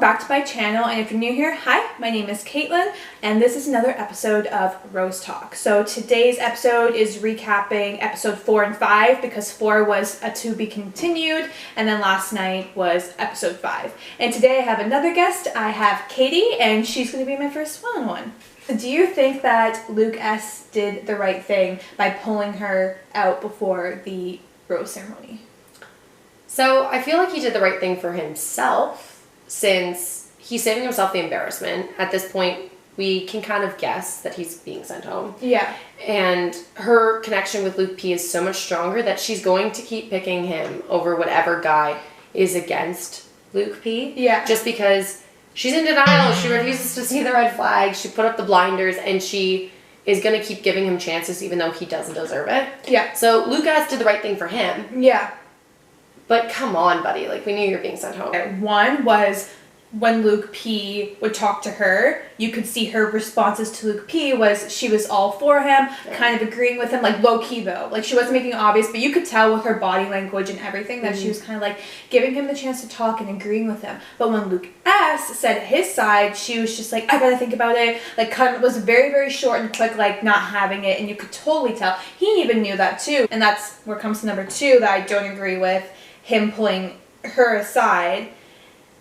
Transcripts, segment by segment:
back to my channel, and if you're new here, hi, my name is Kaitlyn, and this is another episode of Rose Talk. So today's episode is recapping episode 4 and 5 because 4 was a to be continued, and then last night was episode 5. And today I have another guest. I have Katie, and she's going to be my first one-on-one. Do you think that Luke S. did the right thing by pulling her out before the rose ceremony? So I feel like he did the right thing for himself, since he's saving himself the embarrassment. At this point, we can kind of guess that he's being sent home. Yeah. And her connection with Luke P is so much stronger that she's going to keep picking him over whatever guy is against Luke P. Yeah. Just because she's in denial. She refuses to see the red flag. She put up the blinders, and she is going to keep giving him chances even though he doesn't deserve it. Yeah. So Luke S. did the right thing for him. Yeah. But come on, buddy. Like, we knew you were being sent home. One was when Luke P would talk to her, you could see her responses to Luke P was she was all for him, kind of agreeing with him, like low-key though. Like, she wasn't making it obvious, but you could tell with her body language and everything that she was kind of like giving him the chance to talk and agreeing with him. But when Luke S said his side, she was just like, I gotta think about it. Like, kind of was very, very short and quick, like not having it, and you could totally tell. He even knew that too. And that's where comes to number 2 that I don't agree with. Him pulling her aside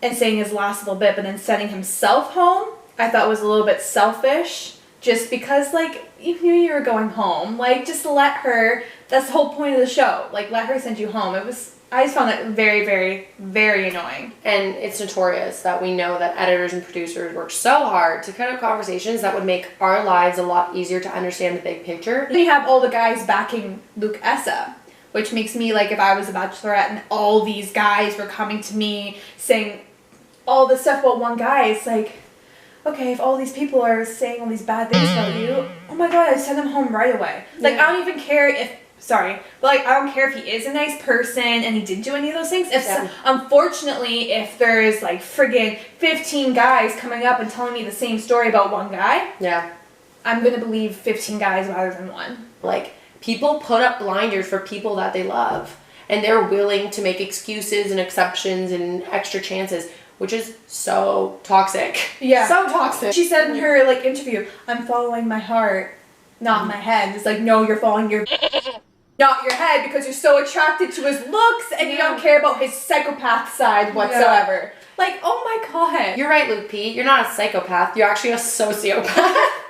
and saying his last little bit, but then sending himself home, I thought was a little bit selfish, just because, like, you knew you were going home. Like, just let her, that's the whole point of the show. Like, let her send you home. It was, I just found that very, very, very annoying. And it's notorious that we know that editors and producers work so hard to cut out conversations that would make our lives a lot easier to understand the big picture. Then you have all the guys backing Luke Essa, which makes me, like, if I was a Bachelorette and all these guys were coming to me saying all this stuff about one guy, it's like, okay, if all these people are saying all these bad things about you, oh my god, I send them home right away. Like, I don't even care if, sorry, but like, I don't care if he is a nice person and he didn't do any of those things. If unfortunately, if there's like friggin' 15 guys coming up and telling me the same story about one guy, I'm gonna believe 15 guys rather than one. Like, people put up blinders for people that they love, and they're willing to make excuses and exceptions and extra chances, which is so toxic. Yeah. So toxic. She said in her, like, interview, I'm following my heart, not my head. It's like, no, you're following your not your head, because you're so attracted to his looks and you don't care about his psychopath side whatsoever. Like, oh my god. You're right, Luke P. You're not a psychopath. You're actually a sociopath.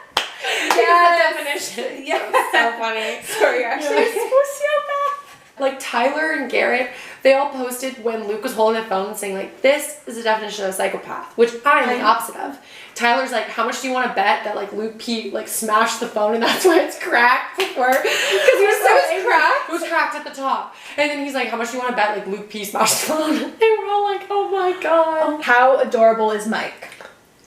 Yes. Definition. Yeah. So funny. Sorry, you're actually a sociopath. Like, Tyler and Garrett, they all posted when Luke was holding the phone saying, like, this is the definition of a psychopath, which I am the opposite of. Tyler's like, how much do you want to bet that, like, Luke P, like, smashed the phone and that's why it's cracked before? Because he was so angry. Cracked? It was cracked at the top. And then he's like, how much do you want to bet, like, Luke P smashed the phone? They were all like, oh my god. How adorable is Mike?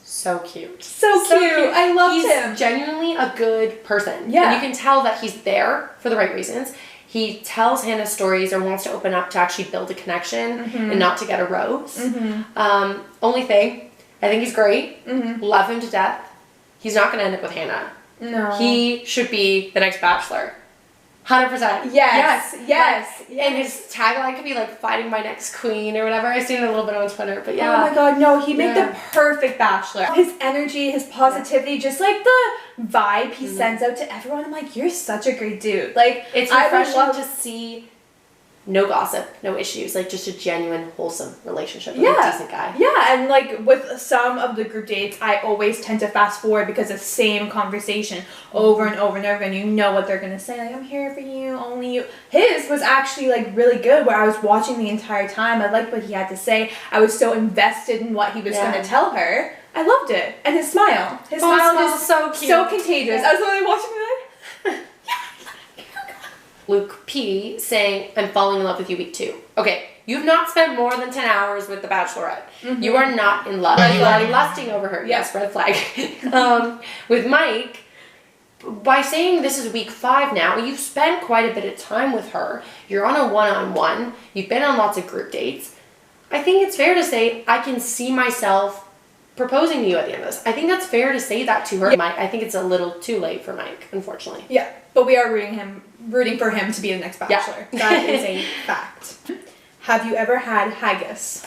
So cute. So cute. I loved him. He's genuinely a good person. Yeah. And you can tell that he's there for the right reasons. He tells Hannah stories or wants to open up to actually build a connection and not to get a rose. Only thing, I think he's great. Love him to death. He's not going to end up with Hannah. No. He should be the next Bachelor. 100%. Yes. And his tagline could be like, fighting my next queen or whatever. I've seen it a little bit on Twitter, but yeah. Oh my god, no, he made the perfect Bachelor. His energy, his positivity, just like the vibe he sends out to everyone. I'm like, you're such a great dude. Like, it's refreshing to see no gossip, no issues, like just a genuine, wholesome relationship with a decent guy. Yeah, and like with some of the group dates, I always tend to fast forward because the same conversation over and over and over again. You know what they're gonna say, like, I'm here for you, only you. His was actually like really good, where I was watching the entire time. I liked what he had to say. I was so invested in what he was gonna tell her. I loved it. And his smile. His smile is so cute. So contagious. I was literally watching it like, Luke P saying, I'm falling in love with you week 2. Okay, you've not spent more than 10 hours with the Bachelorette. You are not in love. You are lusting over her. Yes, red flag. With Mike, by saying this is week 5 now, you've spent quite a bit of time with her. You're on a one-on-one. You've been on lots of group dates. I think it's fair to say I can see myself proposing to you at the end of this. I think that's fair to say that to her. Mike, I think it's a little too late for Mike, unfortunately. Yeah, but we are rooting for him to be the next Bachelor. That is a fact. Have you ever had haggis?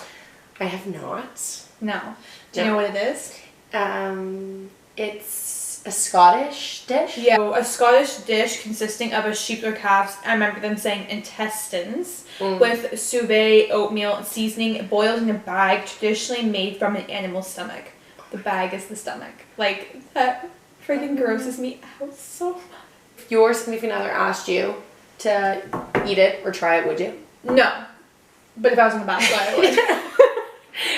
I have not. No. Do you know what it is? It's a Scottish dish. Yeah, so a Scottish dish consisting of a sheep or calf's, I remember them saying intestines, with suet, oatmeal, and seasoning, boiled in a bag traditionally made from an animal's stomach. The bag is the stomach. Like, that freaking grosses me out so much. If your significant other asked you to eat it or try it, would you? No. But if I was on the Bachelorette, I would.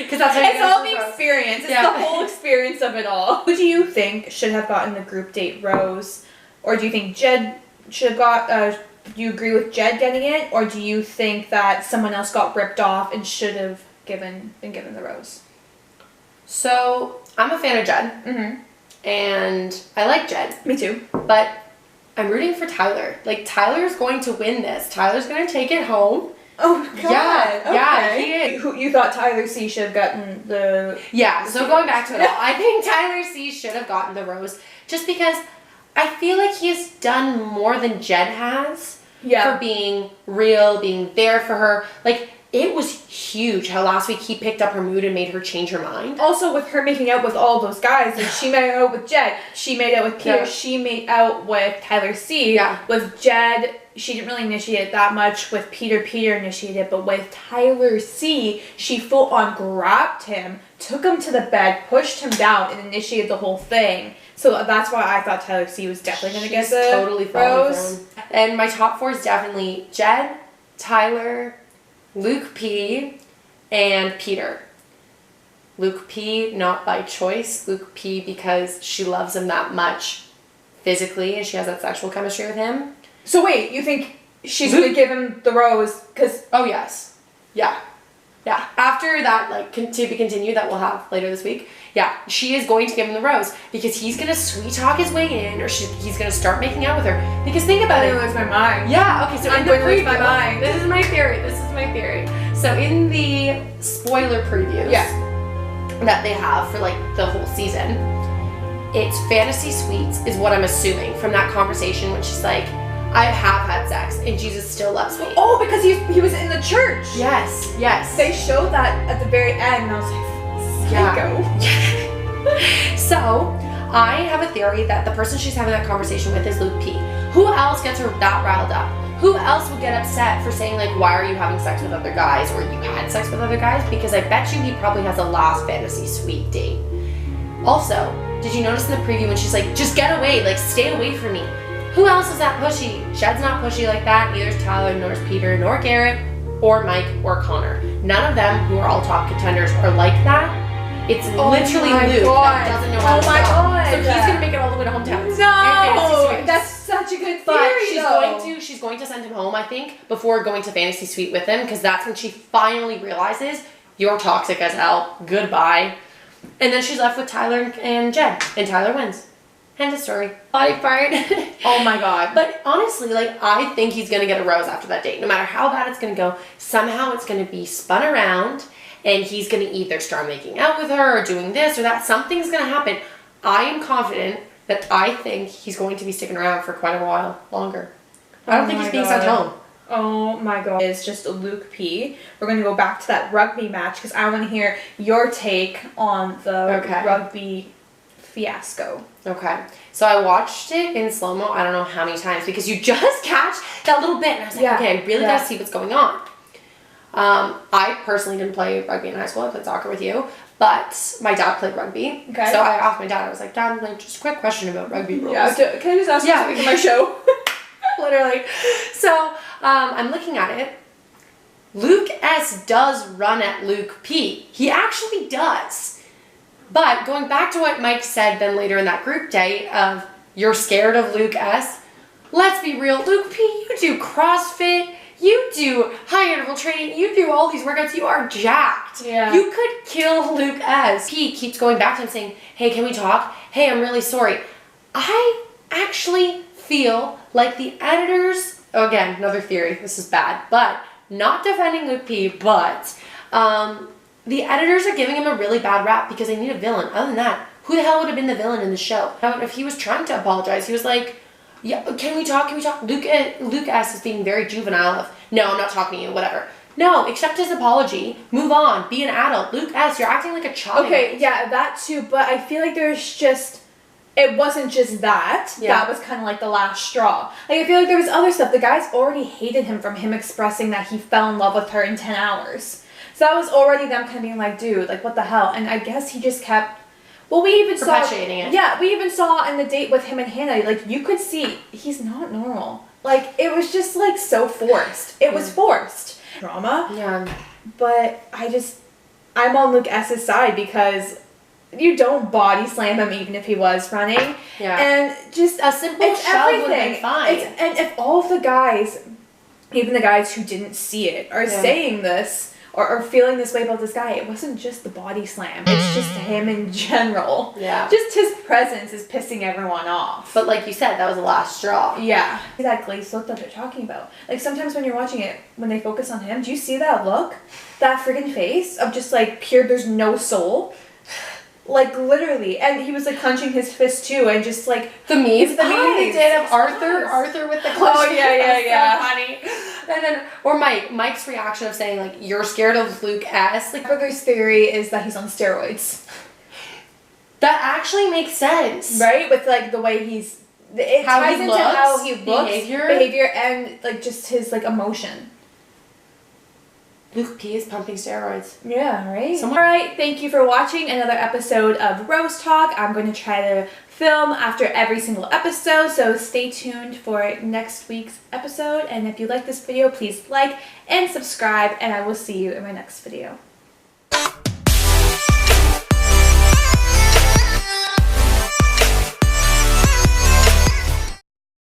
Because that's how it's all the experience. It's Yeah. the whole experience of it all. Who do you think should have gotten the group date rose? Or do you think Jed should have got, do you agree with Jed getting it? Or do you think that someone else got ripped off and should have been given the rose? So, I'm a fan of Jed. Mm-hmm. And I like Jed. Me too. But I'm rooting for Tyler. Like, Tyler's going to win this. Tyler's going to take it home. Oh, God. Yeah, he is. You thought Tyler C should have gotten the... Yeah, so going back to it all, I think Tyler C should have gotten the rose just because I feel like he's done more than Jed has for being real, being there for her. Like, it was huge how last week he picked up her mood and made her change her mind. Also, with her making out with all those guys, and she made out with Jed, she made out with Peter, she made out with Tyler C. Yeah. With Jed, she didn't really initiate it that much. With Peter initiated it, but with Tyler C, she full on grabbed him, took him to the bed, pushed him down, and initiated the whole thing. So that's why I thought Tyler C was definitely going to get the totally rose. And my top four is definitely Jed, Tyler, Luke P, and Peter. Luke P, not by choice. Luke P, because she loves him that much physically and she has that sexual chemistry with him. So wait, you think she's going to give him the rose because... Oh, yes. Yeah. Yeah. After that, like, to be continued that we'll have later this week, yeah, she is going to give him the rose because he's going to sweet talk his way in or he's going to start making out with her. Because think about it. I'm going to lose my mind. Yeah, okay, so I'm going to lose my mind. This is my theory. So in the spoiler previews that they have for, like, the whole season, it's fantasy suites is what I'm assuming from that conversation when she's like, I have had sex and Jesus still loves me. Oh, because he was in the church. Yes. They showed that at the very end and I was like, psycho. Yeah. So, I have a theory that the person she's having that conversation with is Luke P. Who else gets her that riled up? Who else would get upset for saying, like, why are you having sex with other guys or you had sex with other guys? Because I bet you he probably has a last fantasy suite date. Also, did you notice in the preview when she's like, just get away, like, stay away from me? Who else is that pushy? Jed's not pushy like that. Neither is Tyler, nor is Peter, nor Garrett, or Mike, or Connor. None of them, who are all top contenders, are like that. It's literally Luke that doesn't know how to stop. So he's gonna make it all the way to hometown. No, that's such a good theory. But she's going to send him home, I think, before going to Fantasy Suite with him, because that's when she finally realizes you're toxic as hell. Goodbye. And then she's left with Tyler and Jed, and Tyler wins. End of story. Body part. Oh my God. But honestly, like, I think he's gonna get a rose after that date. No matter how bad it's gonna go, somehow it's gonna be spun around and he's gonna either start making out with her or doing this or that. Something's gonna happen. I am confident that I think he's going to be sticking around for quite a while longer. I don't think he's being sent home. Oh my God. It's just Luke P. We're going to go back to that rugby match because I want to hear your take on the rugby fiasco. Okay. So I watched it in slow-mo I don't know how many times because you just catch that little bit and I was like, okay, I really gotta see what's going on. I personally didn't play rugby in high school. I played soccer with you, but my dad played rugby. Okay. So I asked my dad, I was like, Dad, like, just a quick question about rugby rules. Yeah, can I just ask you something for my show? Literally. So I'm looking at it. Luke S does run at Luke P. He actually does. But going back to what Mike said then later in that group day of you're scared of Luke S, let's be real. Luke P, you do CrossFit, you do high interval training, you do all these workouts, you are jacked. Yeah. You could kill Luke S. P keeps going back to him saying, hey, can we talk? Hey, I'm really sorry. I actually feel like the editors, again, another theory, this is bad, but not defending Luke P, but the editors are giving him a really bad rap because they need a villain. Other than that, who the hell would have been the villain in the show? If he was trying to apologize, he was like, yeah, can we talk? Luke S is being very juvenile of, no, I'm not talking to you, whatever. No, accept his apology. Move on. Be an adult. Luke S., you're acting like a child. Okay, yeah, that too. But I feel like there's just... It wasn't just that. Yeah. That was kind of like the last straw. Like, I feel like there was other stuff. The guys already hated him from him expressing that he fell in love with her in 10 hours. So that was already them kind of being like, dude, like, what the hell? And I guess he just kept... Well, we even saw... Perpetuating it. Yeah, we even saw in the date with him and Hannah, like, you could see he's not normal. Like, it was just, like, so forced. It was forced. Drama. Yeah. But I'm on Luke S.'s side because you don't body slam him even if he was running. Yeah. And just a simple shove would have been fine. And if all of the guys, even the guys who didn't see it, are saying this or feeling this way about this guy, it wasn't just the body slam. It's just him in general. Yeah. Just his presence is pissing everyone off. But like you said, that was the last straw. Yeah. That glazed look that they're talking about. Like, sometimes when you're watching it, when they focus on him, do you see that look? That friggin' face of just, like, pure, there's no soul? Like, literally. And he was, like, clenching his fist, too, and just, like... The meme they did of Arthur with the clench. Oh, yeah. So funny. And then, or Mike's reaction of saying, like, you're scared of Luke S. Like, Brother's theory is that he's on steroids. that actually makes sense. Right? With, like, the way he's... It How ties he into looks, how he looks, behavior, and, like, just his, like, emotion. Luke P is pumping steroids. Yeah, right? Alright, thank you for watching another episode of Rose Talk. I'm going to try to film after every single episode, so stay tuned for next week's episode. And if you like this video, please like and subscribe, and I will see you in my next video.